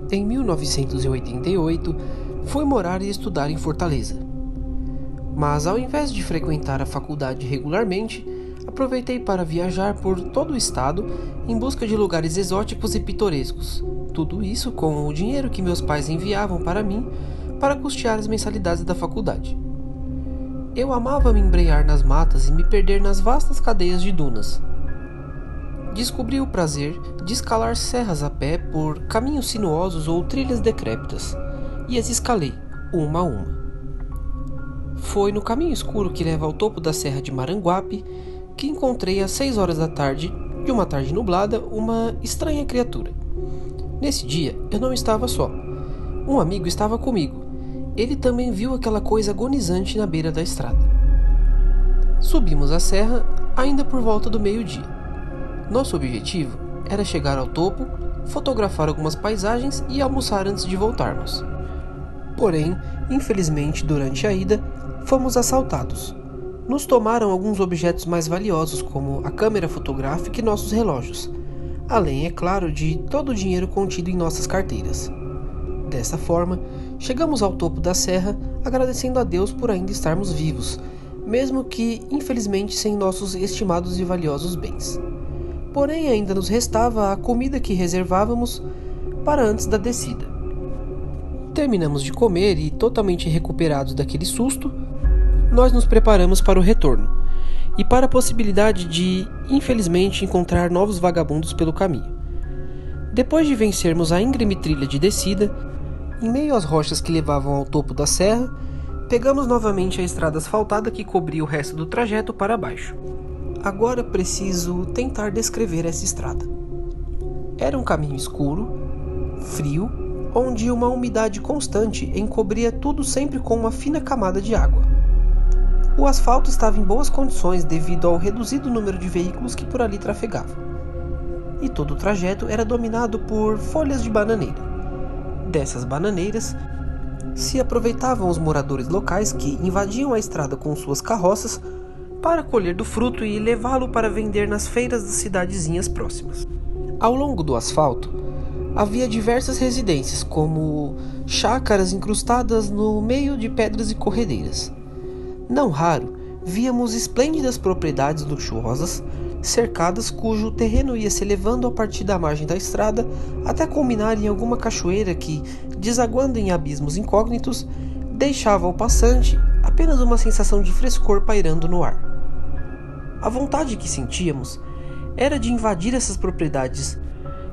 Em 1988, fui morar e estudar em Fortaleza. Mas ao invés de frequentar a faculdade regularmente, aproveitei para viajar por todo o estado em busca de lugares exóticos e pitorescos. Tudo isso com o dinheiro que meus pais enviavam para mim para custear as mensalidades da faculdade. Eu amava me embrenhar nas matas e me perder nas vastas cadeias de dunas. Descobri o prazer de escalar serras a pé por caminhos sinuosos ou trilhas decrépitas, e as escalei, uma a uma. Foi no caminho escuro que leva ao topo da Serra de Maranguape que encontrei às 6 horas da tarde, de uma tarde nublada, uma estranha criatura. Nesse dia, eu não estava só. Um amigo estava comigo. Ele também viu aquela coisa agonizante na beira da estrada. Subimos a serra ainda por volta do meio-dia. Nosso objetivo era chegar ao topo, fotografar algumas paisagens e almoçar antes de voltarmos. Porém, infelizmente, durante a ida, fomos assaltados. Nos tomaram alguns objetos mais valiosos, como a câmera fotográfica e nossos relógios, além, é claro, de todo o dinheiro contido em nossas carteiras. Dessa forma, chegamos ao topo da serra, agradecendo a Deus por ainda estarmos vivos, mesmo que, infelizmente, sem nossos estimados e valiosos bens. Porém, ainda nos restava a comida que reservávamos para antes da descida. Terminamos de comer e, totalmente recuperados daquele susto, nós nos preparamos para o retorno e para a possibilidade de, infelizmente, encontrar novos vagabundos pelo caminho. Depois de vencermos a íngreme trilha de descida, em meio às rochas que levavam ao topo da serra, pegamos novamente a estrada asfaltada que cobria o resto do trajeto para baixo. Agora preciso tentar descrever essa estrada. Era um caminho escuro, frio, onde uma umidade constante encobria tudo sempre com uma fina camada de água. O asfalto estava em boas condições devido ao reduzido número de veículos que por ali trafegavam. E todo o trajeto era dominado por folhas de bananeira. Dessas bananeiras se aproveitavam os moradores locais que invadiam a estrada com suas carroças para colher do fruto e levá-lo para vender nas feiras das cidadezinhas próximas. Ao longo do asfalto, havia diversas residências, como chácaras incrustadas no meio de pedras e corredeiras. Não raro, víamos esplêndidas propriedades luxuosas, cercadas cujo terreno ia se elevando a partir da margem da estrada até culminar em alguma cachoeira que, desaguando em abismos incógnitos, deixava ao passante apenas uma sensação de frescor pairando no ar. A vontade que sentíamos era de invadir essas propriedades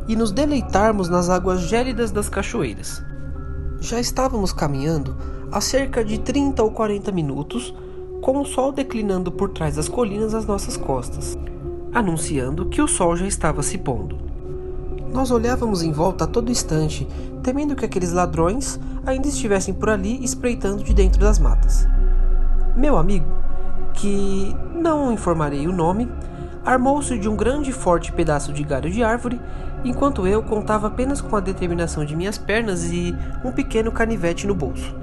e nos deleitarmos nas águas gélidas das cachoeiras. Já estávamos caminhando há cerca de 30 ou 40 minutos, com o sol declinando por trás das colinas às nossas costas, anunciando que o sol já estava se pondo. Nós olhávamos em volta a todo instante, temendo que aqueles ladrões ainda estivessem por ali espreitando de dentro das matas. Meu amigo, que não informarei o nome, armou-se de um grande e forte pedaço de galho de árvore, enquanto eu contava apenas com a determinação de minhas pernas e um pequeno canivete no bolso.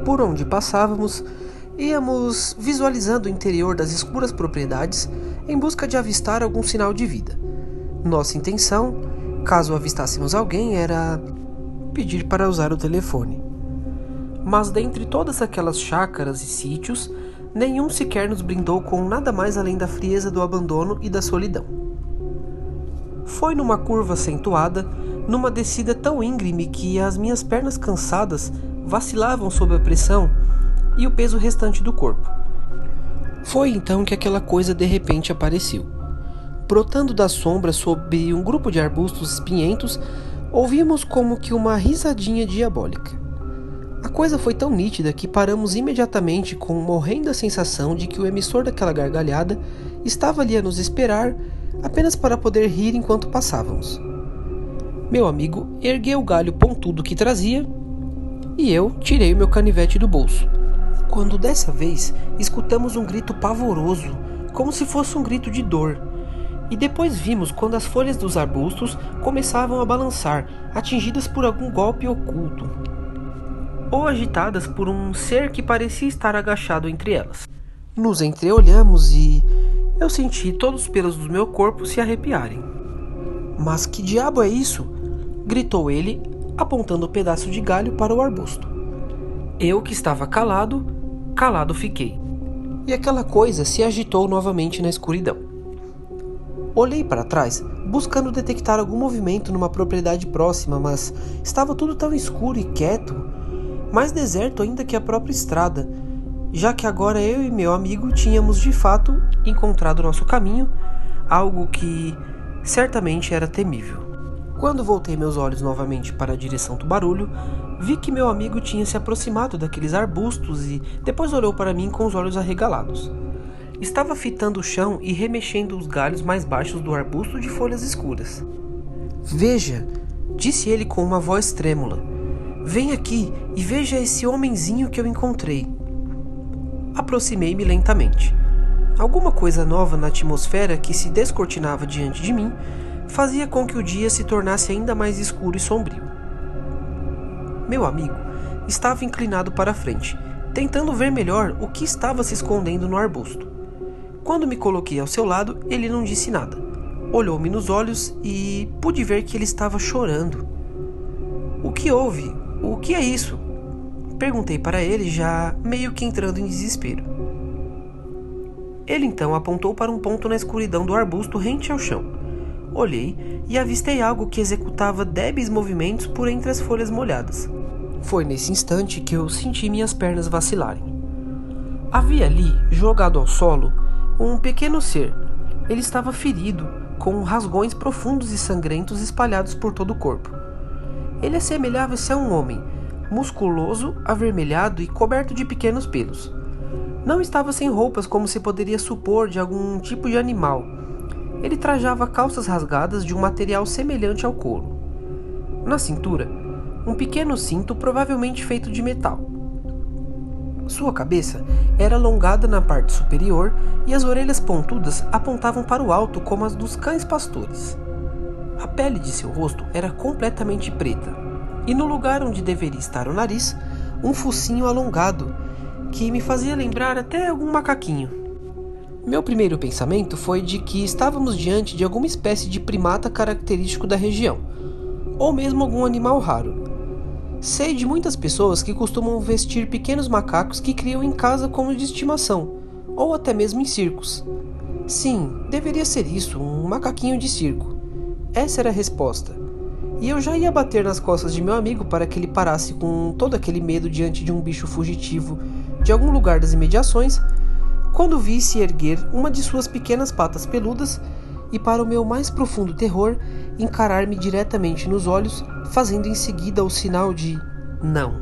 Por onde passávamos, íamos visualizando o interior das escuras propriedades em busca de avistar algum sinal de vida. Nossa intenção, caso avistássemos alguém, era pedir para usar o telefone. Mas dentre todas aquelas chácaras e sítios, nenhum sequer nos brindou com nada mais além da frieza do abandono e da solidão. Foi numa curva acentuada, numa descida tão íngreme que as minhas pernas cansadas vacilavam sob a pressão e o peso restante do corpo. Foi então que aquela coisa de repente apareceu. Brotando da sombra sob um grupo de arbustos espinhentos, ouvimos como que uma risadinha diabólica. A coisa foi tão nítida que paramos imediatamente com uma horrenda sensação de que o emissor daquela gargalhada estava ali a nos esperar apenas para poder rir enquanto passávamos. Meu amigo ergueu o galho pontudo que trazia e eu tirei o meu canivete do bolso, quando dessa vez escutamos um grito pavoroso, como se fosse um grito de dor, e depois vimos quando as folhas dos arbustos começavam a balançar, atingidas por algum golpe oculto, ou agitadas por um ser que parecia estar agachado entre elas. Nos entreolhamos e eu senti todos os pelos do meu corpo se arrepiarem. "Mas que diabo é isso?" gritou ele, apontando um pedaço de galho para o arbusto. Eu, que estava calado fiquei. E aquela coisa se agitou novamente na escuridão. Olhei para trás, buscando detectar algum movimento numa propriedade próxima, mas estava tudo tão escuro e quieto, mais deserto ainda que a própria estrada, já que agora eu e meu amigo tínhamos de fato encontrado nosso caminho, algo que certamente era temível. Quando voltei meus olhos novamente para a direção do barulho, vi que meu amigo tinha se aproximado daqueles arbustos e depois olhou para mim com os olhos arregalados. Estava fitando o chão e remexendo os galhos mais baixos do arbusto de folhas escuras. "Veja", disse ele com uma voz trêmula. "Vem aqui e veja esse homenzinho que eu encontrei." Aproximei-me lentamente. Alguma coisa nova na atmosfera que se descortinava diante de mim fazia com que o dia se tornasse ainda mais escuro e sombrio. Meu amigo estava inclinado para a frente, tentando ver melhor o que estava se escondendo no arbusto. Quando me coloquei ao seu lado, ele não disse nada. Olhou-me nos olhos e pude ver que ele estava chorando. "O que houve? O que é isso?" Perguntei para ele, já meio que entrando em desespero. Ele então apontou para um ponto na escuridão do arbusto rente ao chão. Olhei e avistei algo que executava débeis movimentos por entre as folhas molhadas. Foi nesse instante que eu senti minhas pernas vacilarem. Havia ali, jogado ao solo, um pequeno ser. Ele estava ferido, com rasgões profundos e sangrentos espalhados por todo o corpo. Ele assemelhava-se a um homem, musculoso, avermelhado e coberto de pequenos pelos. Não estava sem roupas como se poderia supor de algum tipo de animal. Ele trajava calças rasgadas de um material semelhante ao couro. Na cintura, um pequeno cinto provavelmente feito de metal. Sua cabeça era alongada na parte superior e as orelhas pontudas apontavam para o alto como as dos cães pastores. A pele de seu rosto era completamente preta, e no lugar onde deveria estar o nariz, um focinho alongado, que me fazia lembrar até algum macaquinho. Meu primeiro pensamento foi de que estávamos diante de alguma espécie de primata característico da região, ou mesmo algum animal raro. Sei de muitas pessoas que costumam vestir pequenos macacos que criam em casa como de estimação, ou até mesmo em circos. Sim, deveria ser isso, um macaquinho de circo. Essa era a resposta. E eu já ia bater nas costas de meu amigo para que ele parasse com todo aquele medo diante de um bicho fugitivo de algum lugar das imediações, quando vi se erguer uma de suas pequenas patas peludas e, para o meu mais profundo terror, encarar-me diretamente nos olhos, fazendo em seguida o sinal de não.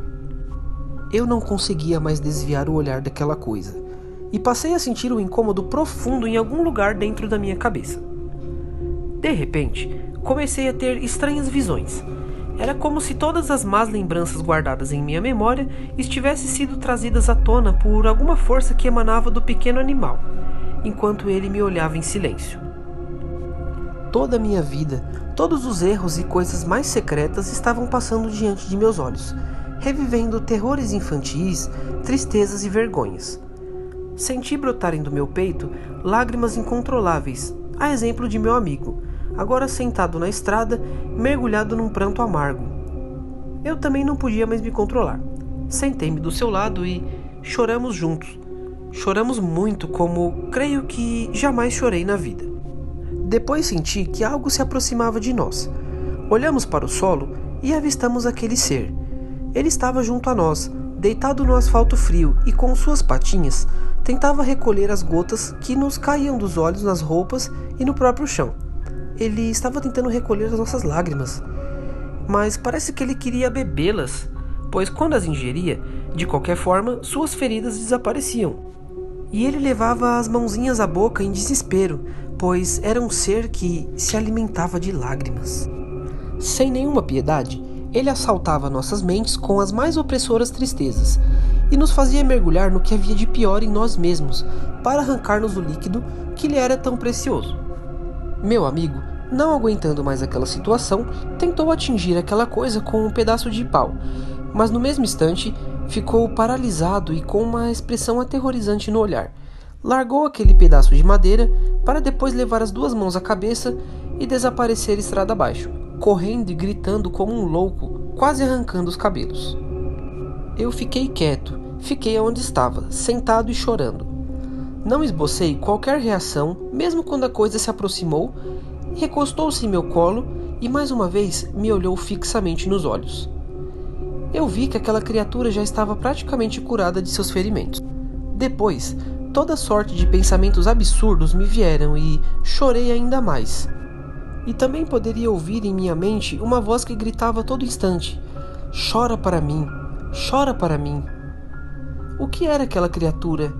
Eu não conseguia mais desviar o olhar daquela coisa, e passei a sentir um incômodo profundo em algum lugar dentro da minha cabeça. De repente, comecei a ter estranhas visões. Era como se todas as más lembranças guardadas em minha memória estivessem sido trazidas à tona por alguma força que emanava do pequeno animal, enquanto ele me olhava em silêncio. Toda a minha vida, todos os erros e coisas mais secretas estavam passando diante de meus olhos, revivendo terrores infantis, tristezas e vergonhas. Senti brotarem do meu peito lágrimas incontroláveis, a exemplo de meu amigo, agora sentado na estrada, mergulhado num pranto amargo. Eu também não podia mais me controlar. Sentei-me do seu lado e choramos juntos. Choramos muito, como creio que jamais chorei na vida. Depois senti que algo se aproximava de nós. Olhamos para o solo e avistamos aquele ser. Ele estava junto a nós, deitado no asfalto frio e com suas patinhas tentava recolher as gotas que nos caíam dos olhos nas roupas e no próprio chão. Ele estava tentando recolher as nossas lágrimas, mas parece que ele queria bebê-las, pois quando as ingeria, de qualquer forma, suas feridas desapareciam. E ele levava as mãozinhas à boca em desespero, pois era um ser que se alimentava de lágrimas. Sem nenhuma piedade, ele assaltava nossas mentes com as mais opressoras tristezas e nos fazia mergulhar no que havia de pior em nós mesmos para arrancar-nos o líquido que lhe era tão precioso. Meu amigo, não aguentando mais aquela situação, tentou atingir aquela coisa com um pedaço de pau, mas no mesmo instante ficou paralisado e com uma expressão aterrorizante no olhar. Largou aquele pedaço de madeira para depois levar as duas mãos à cabeça e desaparecer estrada abaixo, correndo e gritando como um louco quase arrancando os cabelos. Eu fiquei quieto, fiquei onde estava, sentado e chorando. Não esbocei qualquer reação, mesmo quando a coisa se aproximou, recostou-se em meu colo e mais uma vez me olhou fixamente nos olhos. Eu vi que aquela criatura já estava praticamente curada de seus ferimentos. Depois, toda sorte de pensamentos absurdos me vieram e chorei ainda mais. E também poderia ouvir em minha mente uma voz que gritava a todo instante: "Chora para mim, chora para mim." O que era aquela criatura?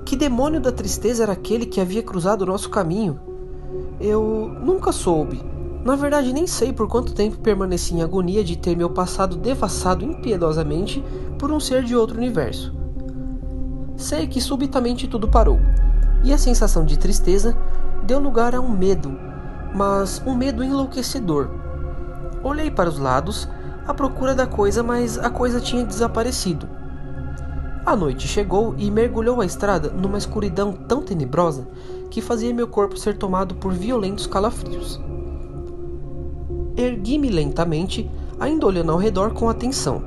Que demônio da tristeza era aquele que havia cruzado o nosso caminho? Eu nunca soube. Na verdade, nem sei por quanto tempo permaneci em agonia de ter meu passado devassado impiedosamente por um ser de outro universo. Sei que subitamente tudo parou, e a sensação de tristeza deu lugar a um medo, mas um medo enlouquecedor. Olhei para os lados, à procura da coisa, mas a coisa tinha desaparecido. A noite chegou e mergulhou a estrada numa escuridão tão tenebrosa que fazia meu corpo ser tomado por violentos calafrios. Ergui-me lentamente, ainda olhando ao redor com atenção,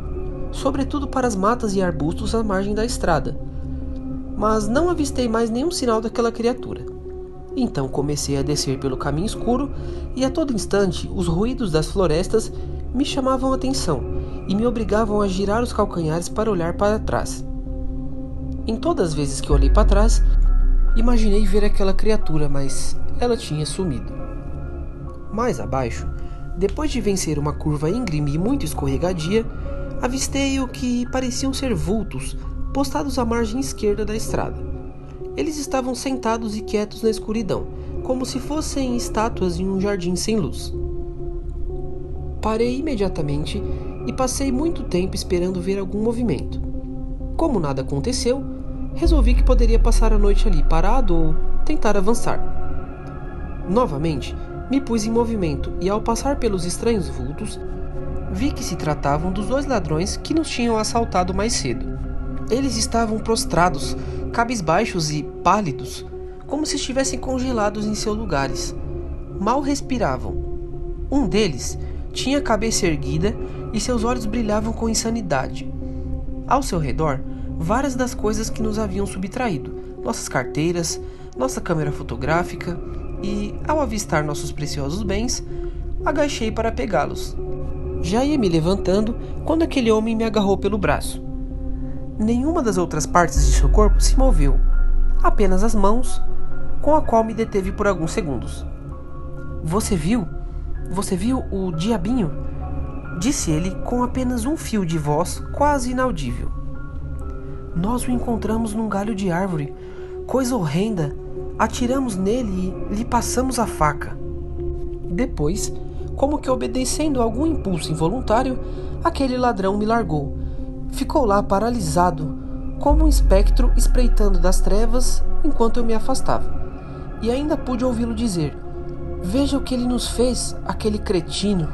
sobretudo para as matas e arbustos à margem da estrada, mas não avistei mais nenhum sinal daquela criatura. Então comecei a descer pelo caminho escuro e a todo instante os ruídos das florestas me chamavam a atenção e me obrigavam a girar os calcanhares para olhar para trás. Em todas as vezes que olhei para trás, imaginei ver aquela criatura, mas ela tinha sumido. Mais abaixo, depois de vencer uma curva íngreme e muito escorregadia, avistei o que pareciam ser vultos postados à margem esquerda da estrada. Eles estavam sentados e quietos na escuridão, como se fossem estátuas em um jardim sem luz. Parei imediatamente e passei muito tempo esperando ver algum movimento. Como nada aconteceu, resolvi que poderia passar a noite ali parado ou tentar avançar. Novamente, me pus em movimento e, ao passar pelos estranhos vultos, vi que se tratavam dos 2 ladrões que nos tinham assaltado mais cedo. Eles estavam prostrados, cabisbaixos e pálidos, como se estivessem congelados em seus lugares. Mal respiravam. Um deles tinha a cabeça erguida e seus olhos brilhavam com insanidade. Ao seu redor, várias das coisas que nos haviam subtraído, nossas carteiras, nossa câmera fotográfica, e, ao avistar nossos preciosos bens, agachei para pegá-los. Já ia me levantando quando aquele homem me agarrou pelo braço. Nenhuma das outras partes de seu corpo se moveu, apenas as mãos, com a qual me deteve por alguns segundos. Você viu? Você viu o diabinho?" disse ele com apenas um fio de voz quase inaudível. "Nós o encontramos num galho de árvore. Coisa horrenda. Atiramos nele e lhe passamos a faca." Depois, como que obedecendo a algum impulso involuntário, aquele ladrão me largou. Ficou lá paralisado, como um espectro espreitando das trevas enquanto eu me afastava. E ainda pude ouvi-lo dizer: "Veja o que ele nos fez, aquele cretino."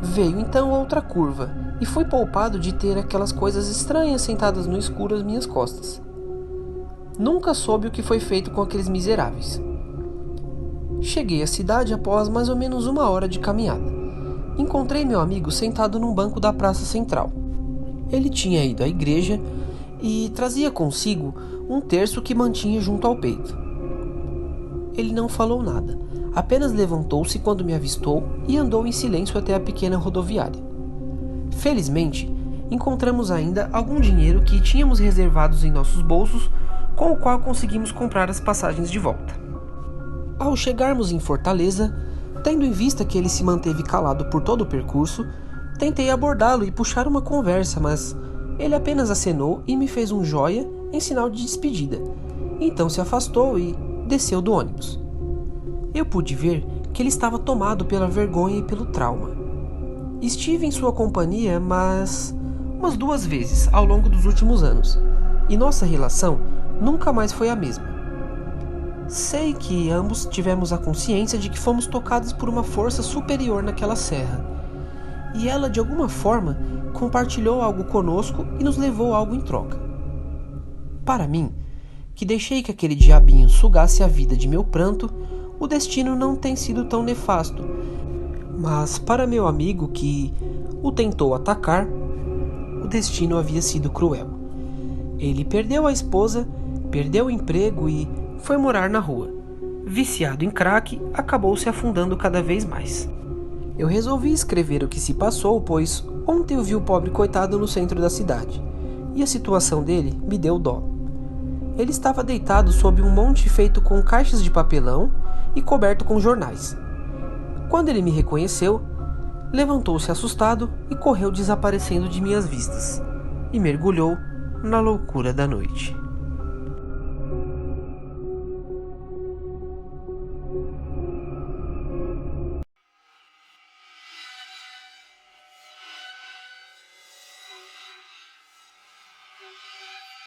Veio então outra curva, e fui poupado de ter aquelas coisas estranhas sentadas no escuro às minhas costas. Nunca soube o que foi feito com aqueles miseráveis. Cheguei à cidade após mais ou menos 1 hora de caminhada. Encontrei meu amigo sentado num banco da praça central. Ele tinha ido à igreja e trazia consigo um terço que mantinha junto ao peito. Ele não falou nada, apenas levantou-se quando me avistou e andou em silêncio até a pequena rodoviária. Felizmente, encontramos ainda algum dinheiro que tínhamos reservados em nossos bolsos, com o qual conseguimos comprar as passagens de volta. Ao chegarmos em Fortaleza, tendo em vista que ele se manteve calado por todo o percurso, tentei abordá-lo e puxar uma conversa, mas ele apenas acenou e me fez um jóia em sinal de despedida. Então se afastou e desceu do ônibus. Eu pude ver que ele estava tomado pela vergonha e pelo trauma. Estive em sua companhia umas 2 vezes ao longo dos últimos anos, e nossa relação nunca mais foi a mesma. Sei que ambos tivemos a consciência de que fomos tocados por uma força superior naquela serra, e ela de alguma forma compartilhou algo conosco e nos levou algo em troca. Para mim, que deixei que aquele diabinho sugasse a vida de meu pranto, o destino não tem sido tão nefasto, mas para meu amigo que, o tentou atacar, o destino havia sido cruel. Ele perdeu a esposa, perdeu o emprego e foi morar na rua. Viciado em crack, acabou se afundando cada vez mais. Eu resolvi escrever o que se passou, pois ontem eu vi o pobre coitado no centro da cidade, e a situação dele me deu dó. Ele estava deitado sob um monte feito com caixas de papelão e coberto com jornais. Quando ele me reconheceu, levantou-se assustado e correu desaparecendo de minhas vistas, e mergulhou na loucura da noite.